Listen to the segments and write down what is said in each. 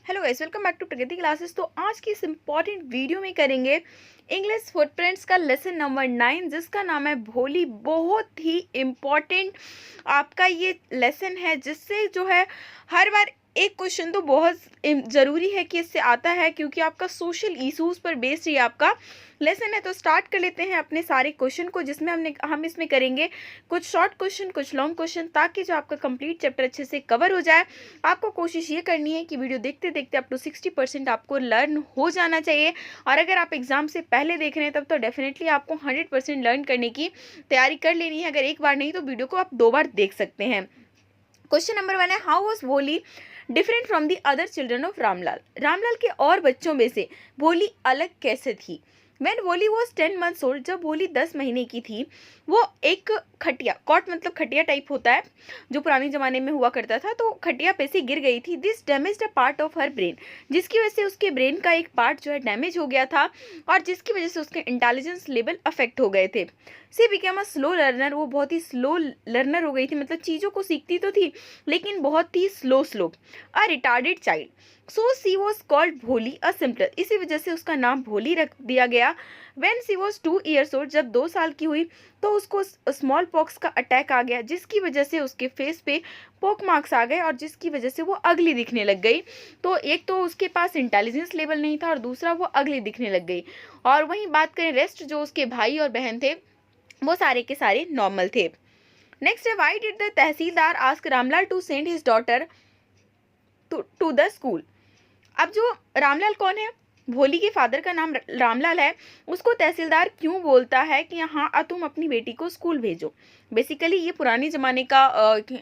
Hello guys, welcome back to Pragati classes. तो आज की इस इम्पॉर्टेंट वीडियो में करेंगे इंग्लिश फुटप्रिंट्स का लेसन नंबर 9 जिसका नाम है भोली। बहुत ही इम्पॉर्टेंट आपका ये लेसन है जिससे जो है हर बार एक क्वेश्चन तो बहुत ज़रूरी है कि इससे आता है, क्योंकि आपका सोशल इशूज़ पर बेस्ड ये आपका लेसन है। तो स्टार्ट कर लेते हैं अपने सारे क्वेश्चन को, जिसमें हम इसमें करेंगे कुछ शॉर्ट क्वेश्चन, कुछ लॉन्ग क्वेश्चन, ताकि जो आपका कंप्लीट चैप्टर अच्छे से कवर हो जाए। आपको कोशिश ये करनी है कि वीडियो देखते देखते अप टू 60% आपको लर्न हो जाना चाहिए। और अगर आप एग्जाम से पहले देख रहे हैं तब तो डेफिनेटली आपको 100% लर्न करने की तैयारी कर लेनी है। अगर एक बार नहीं तो वीडियो को आप 2 बार देख सकते हैं। क्वेश्चन नंबर 1 है, हाउ वॉज भोली different from the other children of Ramlal. Ramlal के और बच्चों में से भोली अलग कैसे थी। When भोली वॉज 10 months old, जब भोली 10 महीने की थी, वो एक खटिया, कॉट मतलब खटिया टाइप होता है जो पुराने ज़माने में हुआ करता था, तो खटिया पे से गिर गई थी। This damage a part of her brain, जिसकी वजह से उसके ब्रेन का एक पार्ट जो है डैमेज हो गया था और जिसकी वजह से उसके इंटेलिजेंस लेवल अफेक्ट हो गए थे। सी बिकेम अ स्लो लर्नर, वो बहुत ही स्लो लर्नर हो गई थी, मतलब चीज़ों को सीखती तो थी लेकिन बहुत ही slow. A retarded child, so she was called Bholi a simpler, इसी वजह से उसका नाम भोली रख दिया गया। When she was 2 years old, जब 2 साल की हुई तो उसको स्मॉल पॉक्स का अटैक आ गया, जिसकी वजह से उसके फेस पे पोक मार्क्स आ गए और जिसकी वजह से वो अगली दिखने लग गई। तो एक तो उसके पास इंटेलिजेंस लेवल नहीं था और दूसरा वो अगली दिखने लग गई। और वहीं बात करें रेस्ट, जो उसके भाई और बहन थे वो सारे के सारे नॉर्मल थे। नेक्स्ट है, why did the Tehsildar ask Ramlal to send his daughter to the school. अब जो रामलाल कौन है, भोली के फादर का नाम रामलाल है, उसको तहसीलदार क्यों बोलता है कि हाँ तुम अपनी बेटी को स्कूल भेजो। बेसिकली ये पुराने ज़माने का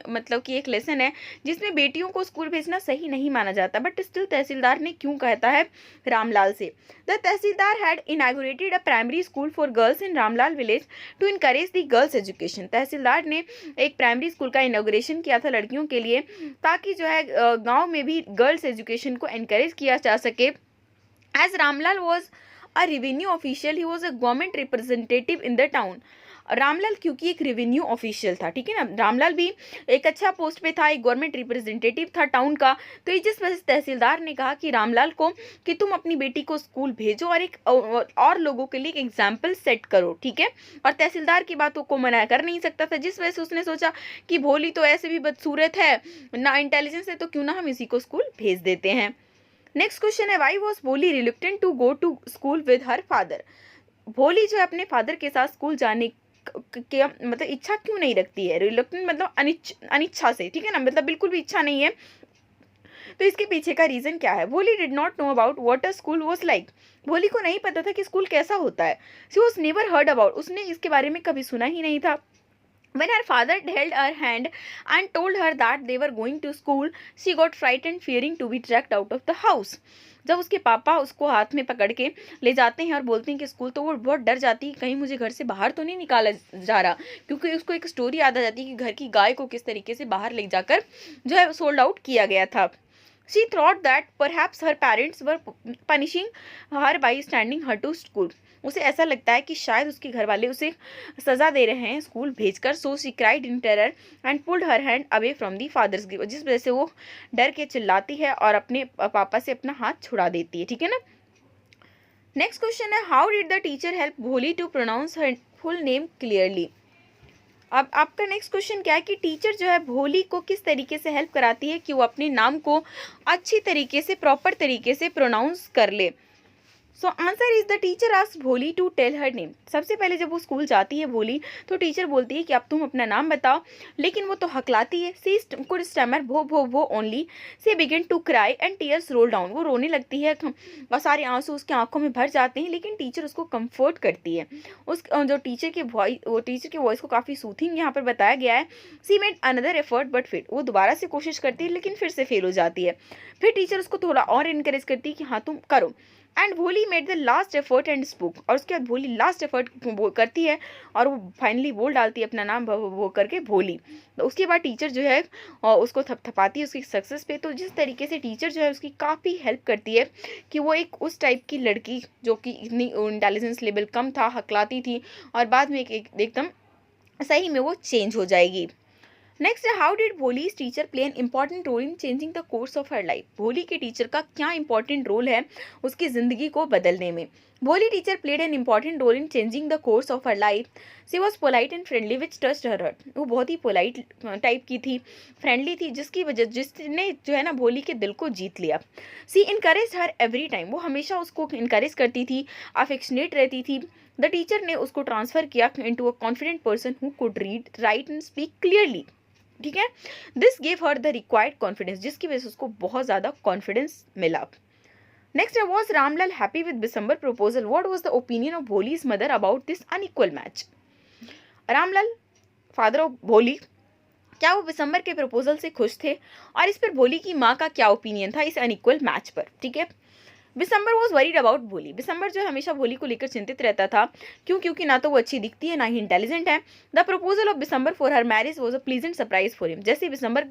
मतलब कि एक लेसन है जिसमें बेटियों को स्कूल भेजना सही नहीं माना जाता, बट स्टिल तहसीलदार ने क्यों कहता है रामलाल से। The tehsildar had inaugurated a primary school for girls in Ramlal village to encourage the girls education. Tehsildar ने एक प्राइमरी स्कूल का इनागुरेशन किया था लड़कियों के लिए, ताकि जो है गाँव में भी गर्ल्स एजुकेशन को इनकरेज किया जा सके। As Ramlal was a revenue official, he was a government representative in the town. Ramlal क्योंकि एक रेवेन्यू ऑफिशियल था, ठीक है ना, रामलाल भी एक अच्छा पोस्ट पे था, एक गवर्नमेंट रिप्रेजेंटेटिव था टाउन का। तो जिस वजह से तहसीलदार ने कहा कि रामलाल को कि तुम अपनी बेटी को स्कूल भेजो और एक और लोगों के लिए एक एग्जाम्पल सेट करो, ठीक है। और तहसीलदार की बातों को मना कर नहीं सकता था, जिस वजह से उसने सोचा कि भोली तो ऐसे भी बदसूरत है ना, इंटेलिजेंस है, तो क्यों ना हम इसी को स्कूल भेज देते हैं। नेक्स्ट क्वेश्चन है, why was Bholi reluctant to go to school with her father. Bholi जो है अपने फादर के साथ स्कूल जाने के मतलब इच्छा क्यों नहीं रखती है। रिलुक्टेंट मतलब अनिच्छा से, ठीक है ना, मतलब बिल्कुल भी इच्छा नहीं है। तो इसके पीछे का रीजन क्या है। भोली did not know about what a school was like. भोली को नहीं पता था कि स्कूल कैसा होता है। She was never heard about, उसने इसके बारे में कभी सुना ही नहीं था। When her father held her hand and told her that they were going to school, she got frightened, fearing to be dragged out of the house. जब उसके पापा उसको हाथ में पकड़ के ले जाते हैं और बोलते हैं कि स्कूल, तो वो बहुत डर जाती है कहीं मुझे घर से बाहर तो नहीं निकाला जा रहा, क्योंकि उसको एक स्टोरी याद आ जाती है कि घर की गाय को किस तरीके से बाहर ले जाकर जो है सोल्ड आउट किया गया था। She thought that perhaps her parents were punishing her by sending her to school. उसे ऐसा लगता है कि शायद उसके घर वाले उसे सजा दे रहे हैं स्कूल भेजकर। So she cried in terror and pulled her hand away from the father's give, जिस वजह से वो डर के चिल्लाती है और अपने पापा से अपना हाथ छुड़ा देती है, ठीक है ना। नेक्स्ट क्वेश्चन है, how did the teacher help Bholi to pronounce her full name clearly. अब आपका नेक्स्ट क्वेश्चन क्या है कि टीचर जो है भोली को किस तरीके से हेल्प कराती है कि वो अपने नाम को अच्छी तरीके से, प्रॉपर तरीके से प्रोनाउंस कर ले। So answer is the teacher asked भोली टू टेल हर नेम। सबसे पहले जब वो स्कूल जाती है भोली, तो टीचर बोलती है कि अब तुम अपना नाम बताओ, लेकिन वो तो हकलाती है। सी कुड स्टैमर भो only. She begin to cry and tears roll down, वो रोने लगती है और सारे आंसू उसके आंखों में भर जाते हैं, लेकिन टीचर उसको कंफर्ट करती है। उस जो टीचर की वॉइस को काफ़ी सूथिंग यहाँ पर बताया गया है। सी made another effort but fail, वो दोबारा से कोशिश करती है लेकिन फिर से फेल हो जाती है। फिर टीचर उसको थोड़ा और इनकरेज करती है कि हाँ तुम करो। एंड भोली made the last effort and spoke, और उसके बाद भोली लास्ट एफर्ट करती है और वो फाइनली बोल डालती है अपना नाम वो करके भोली। तो उसके बाद टीचर जो है उसको थपथपाती है उसकी सक्सेस पे। तो जिस तरीके से टीचर जो है उसकी काफ़ी हेल्प करती है कि वो एक उस टाइप की लड़की जो कि इतनी इंटेलिजेंस लेवल कम था, हकलाती थी, और बाद में एकदम सही में वो चेंज हो जाएगी। नेक्स्ट है how did Bholi's teacher play an important role in changing the course of her life. Bholi के टीचर का क्या इंपॉर्टेंट रोल है उसकी ज़िंदगी को बदलने में। Bholi teacher played an important role in changing the course of her life. She was polite and friendly which touched her heart. वो बहुत ही पोलाइट टाइप की थी, फ्रेंडली थी, जिसने जो है ना भोली के दिल को जीत लिया। सी इनकरेज हर एवरी टाइम। वो हमेशा उसको इनकरेज करती थी, अफेक्शनेट रहती थी। द टीचर ने उसको ट्रांसफर किया into a confident person who could read, right and speak clearly. ठीक है, this gave her the required confidence, जिसकी वजह से उसको बहुत ज़्यादा कॉन्फिडेंस मिला। नेक्स्ट है was Ramlal happy with Bishamber proposal. What was the opinion of Bholi's mother about this unequal match. Ramlal father of Bholi, क्या वो बिसम्बर के प्रपोजल से खुश थे और इस पर भोली की माँ का क्या ओपिनियन था इस अनइक्वल मैच पर। ठीक है, बिसम्बर वॉज वरीड अबाउट भोली। बिसम्बर जो है हमेशा भोली को लेकर चिंतित रहता था। क्योंकि ना तो वो अच्छी दिखती है ना ही इंटेलिजेंट है। The proposal of Bishamber for her marriage was a pleasant surprise for him. जैसे बिसम्बर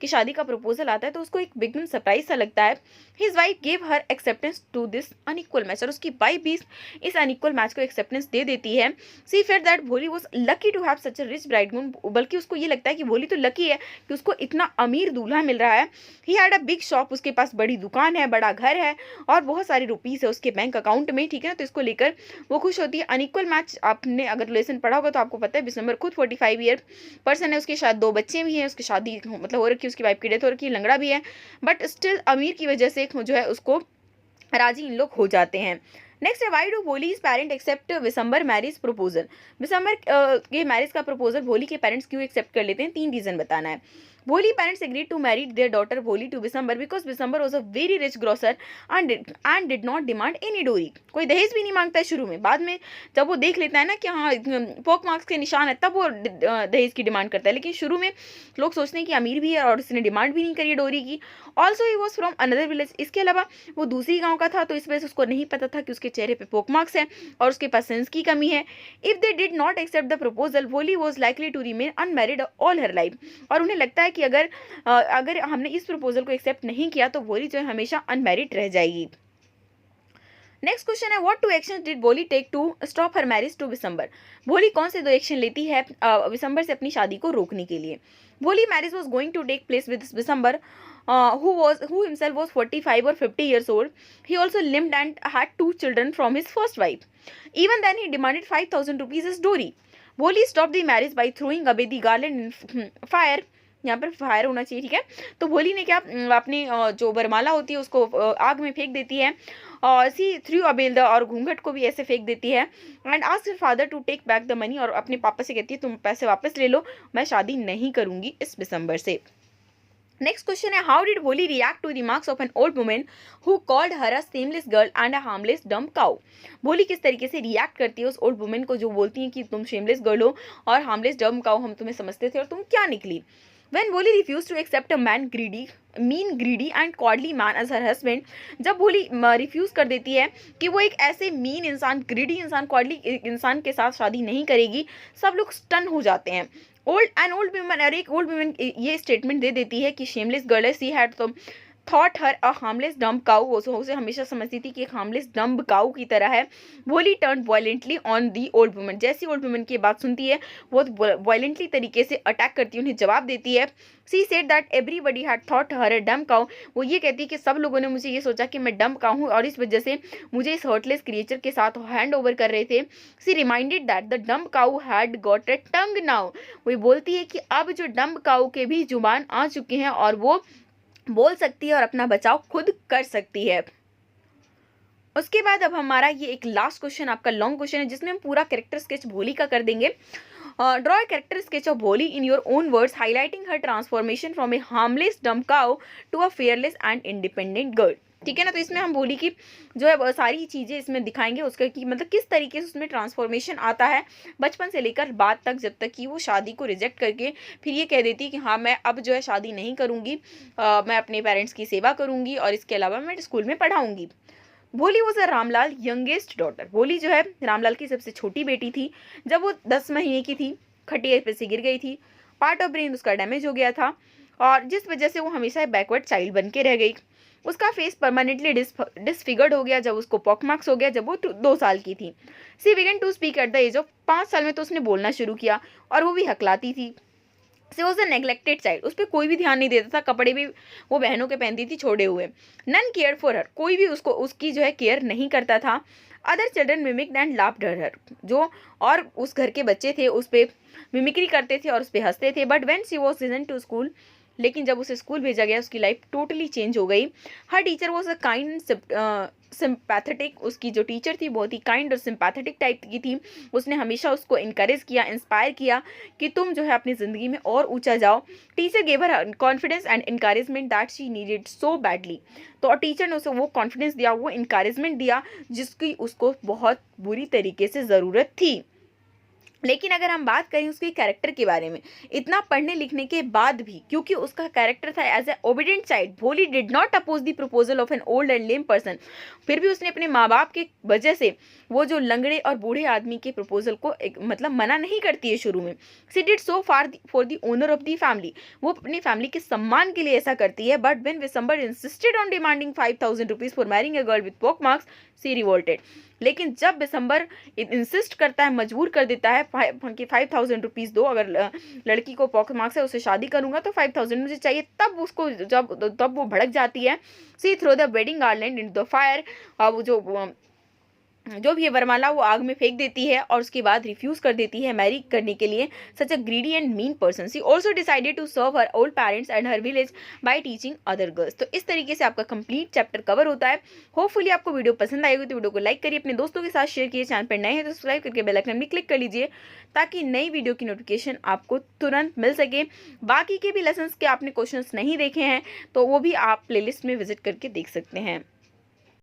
की शादी का प्रपोजल आता है तो उसको एक बिग सरप्राइज सा लगता है। His wife gave her acceptance to this unequal match. और उसकी वाइफ भी इस अनइक्वल मैच को एक्सेप्टेंस दे देती है। She fair that Bholi was lucky to have such a rich bridegroom. बल्कि उसको ये लगता है कि भोली तो लकी है कि उसको इतना अमीर दूल्हा मिल रहा है। He had a big shop. उसके पास बड़ी दुकान है, बड़ा घर है और बहुत सारी रुपीस है उसके बैंक अकाउंट में। ठीक है ना, तो इसको लेकर वो खुश होती है। अनइक्वल मैच आपने अगर लेसन पढ़ा होगा तो आपको पता है बिसम्बर खुद 45 ईयर पर्सन है। उसके शायद 2 बच्चे भी हैं, उसकी शादी मतलब हो रखी है, उसकी वाइफ की डेथ हो रखी है, लंगड़ा भी है, बट स्टिल अमीर की वजह से जो है उसको राजी इन लोग हो जाते हैं। नेक्स्ट है why do Bholi's parent accept Bishamber marriage proposal. Bishamber के मैरिज का प्रपोजल भोली के पेरेंट्स क्यों एक्सेप्ट कर लेते हैं, 3 रीजन बताना है। Bholi parents agreed to marry their daughter Bholi to Bisambar because Bisambar was a very rich grocer and did not demand any dowry. कोई दहेज भी नहीं मांगता है शुरू में, बाद में जब वो देख लेता है ना कि हाँ पॉक मार्क्स के निशान है तब वो दहेज की डिमांड करता है। लेकिन शुरू में लोग सोचते हैं कि अमीर भी है और उसने डिमांड भी नहीं करी डोरी की। Also he was from another village. इसके अलावा वो दूसरी गाँव का था तो इस वजह से उसको नहीं पता था कि उसके चेहरे पर पॉक मार्क्स है और उसके पास सेंस की कमी है। If they did not accept the proposal Bholi was likely to remain unmarried all her life. और उन्हें लगता है कि अगर हमने इस प्रपोजल को एक्सेप्ट नहीं किया तो भोली जो है हमेशा अनमैरिड रह जाएगी। नेक्स्ट क्वेश्चन है what 2 actions did Bholi take to stop her marriage to Bishamber. Bholi कौन से 2 एक्शन लेती है बिसम्बर से अपनी शादी को रोकने के लिए। Bholi marriage was going to take place with Bishamber who himself was 45 or 50 years old. He also lived and had 2 children from his first wife. Even then he demanded 5,000 rupees as dowry. Bholi stopped the marriage by throwing away the garland in fire. यहाँ पर fire होना चाहिए। ठीक है, तो भोली ने क्या अपनी जो वरमाला होती है उसको आग में फेंक देती है और सी थ्रू अबेल द और घूंघट को भी ऐसे फेंक देती है। And asked father to take back the money. और अपने पापा से कहती है तुम पैसे वापस ले लो, मैं शादी नहीं करूंगी इस दिसंबर से। नेक्स्ट क्वेश्चन है how did Bholi react to remarks of an old women who called her a shameless girl and a harmless dumb cow. Bholi किस तरीके से रिएक्ट करती है उस ओल्ड वुमेन को जो बोलती है कि तुम शेमलेस गर्ल हो और हार्मलेस डम काउ, हम तुम्हें समझते थे और तुम क्या निकली। When Bholi refused to accept a mean, greedy and cowardly man as her husband, जब भोली रिफ्यूज कर देती है कि वो एक ऐसे मीन इंसान, ग्रीडी इंसान, कॉडली इंसान के साथ शादी नहीं करेगी, सब लोग स्टन हो जाते हैं। ओल्ड वुमन और एक ओल्ड वुमन ये स्टेटमेंट दे देती है कि शेमलेस गर्ल है, सी हैड तो थॉट हर अ हार्मलेस डम्ब काउ। उसे हमेशा समझती थी कि एक हार्मलेस डम्ब काउ की तरह है। भोली turn violently on the old woman. जैसी ओल्ड वुमन की बात सुनती है वो वायलेंटली तरीके से अटैक करती है, उन्हें जवाब देती है। She said that everybody had thought her a dumb cow. वो ये कहती है कि सब लोगों ने मुझे ये सोचा कि मैं डम्ब काउ हूँ और इस वजह से मुझे इस हर्टलेस क्रिएचर के साथ हैंड ओवर कर रहे थे। She reminded that the dumb cow had got a tongue now. वो बोलती है कि अब जो डम्ब काउ के भी जुबान आ चुके हैं और वो बोल सकती है और अपना बचाव खुद कर सकती है। उसके बाद अब हमारा ये एक लास्ट क्वेश्चन आपका लॉन्ग क्वेश्चन है जिसमें हम पूरा कैरेक्टर स्केच भोली का कर देंगे। Draw a character sketch of Bholi in your own words highlighting her transformation from a harmless dumb cow to a fearless and independent girl. ठीक है ना, तो इसमें हम भोली की जो है सारी चीज़ें इसमें दिखाएंगे उसका कि मतलब किस तरीके से उसमें ट्रांसफॉर्मेशन आता है बचपन से लेकर बाद तक, जब तक कि वो शादी को रिजेक्ट करके फिर ये कह देती है कि हाँ मैं अब जो है शादी नहीं करूँगी, मैं अपने पेरेंट्स की सेवा करूँगी और इसके अलावा मैं स्कूल में पढ़ाऊँगी। भोली was a Ramlal youngest daughter. भोली जो है रामलाल की सबसे छोटी बेटी थी। जब वो 10 महीने की थी खटिया पे से गिर गई थी, पार्ट ऑफ ब्रेन उसका डैमेज हो गया था और जिस वजह से वो हमेशा बैकवर्ड चाइल्ड बन के रह गई। उसका फेस परमानेंटली डिसफिगर्ड हो गया जब उसको पॉकमार्क्स हो गया जब वो 2 साल की थी। She began to speak at the age of 5 साल में तो उसने बोलना शुरू किया और वो भी हकलाती थी। She was a neglected child, उस पर कोई भी ध्यान नहीं देता था, कपड़े भी वो बहनों के पहनती थी छोड़े हुए। नन केयर फॉर हर, कोई भी उसको उसकी जो है केयर नहीं करता था। Other children mimicked and laughed her, जो और उस घर के बच्चे थे उस पर मिमिक्री करते थे और उस पर हंसते थे। But when she was season two school, लेकिन जब उसे स्कूल भेजा गया उसकी लाइफ टोटली चेंज हो गई। Her teacher was a kind sympathetic, उसकी जो टीचर थी बहुत ही काइंड और सिंपैथेटिक टाइप की थी। उसने हमेशा उसको इनकरेज किया, इंस्पायर किया कि तुम जो है अपनी ज़िंदगी में और ऊंचा जाओ। Teacher gave her confidence and encouragement that she needed so badly, तो टीचर ने उसे वो कॉन्फिडेंस दिया, वो इनकरेजमेंट दिया जिसकी उसको बहुत बुरी तरीके से ज़रूरत थी। लेकिन अगर हम बात करें उसके कैरेक्टर के बारे में, इतना पढ़ने लिखने के बाद भी, क्योंकि उसका कैरेक्टर था as a obedient child, Bholi did not oppose the proposal of an old and lame person, फिर भी उसने अपने माँ बाप के वजह से वो जो लंगड़े और बूढ़े आदमी के प्रपोजल को मतलब मना नहीं करती है शुरू में। She did so for the honour of the family, वो अपनी फैमिली के सम्मान के लिए ऐसा करती है। But when Bishamber insisted on demanding 5,000 rupees for marrying a girl with pock marks, she revolted. लेकिन जब दिसंबर इंसिस्ट करता है, मजबूर कर देता है कि 5,000 रुपीज़ दो, अगर लड़की को पॉकेट मार्क्स है उससे शादी करूंगा तो 5,000 मुझे चाहिए, तब उसको तब वो भड़क जाती है। She throw the wedding garland in the fire, अब जो भी है वरमाला वो आग में फेंक देती है और उसके बाद रिफ्यूज कर देती है मैरी करने के लिए। Such a greedy and mean person, she also decided to serve her old parents and her village by teaching other girls. तो इस तरीके से आपका कंप्लीट चैप्टर कवर होता है। होपफुली आपको वीडियो पसंद आएगी तो वीडियो को लाइक करिए, अपने दोस्तों के साथ शेयर कीजिए, चैनल पर नए हैं तो सब्सक्राइब करके बेल आइकन भी क्लिक कर लीजिए ताकि नई वीडियो की नोटिफिकेशन आपको तुरंत मिल सके। बाकी के भी लेसन्स के आपने क्वेश्चंस नहीं देखे हैं तो वो भी आप प्लेलिस्ट में विजिट करके देख सकते हैं।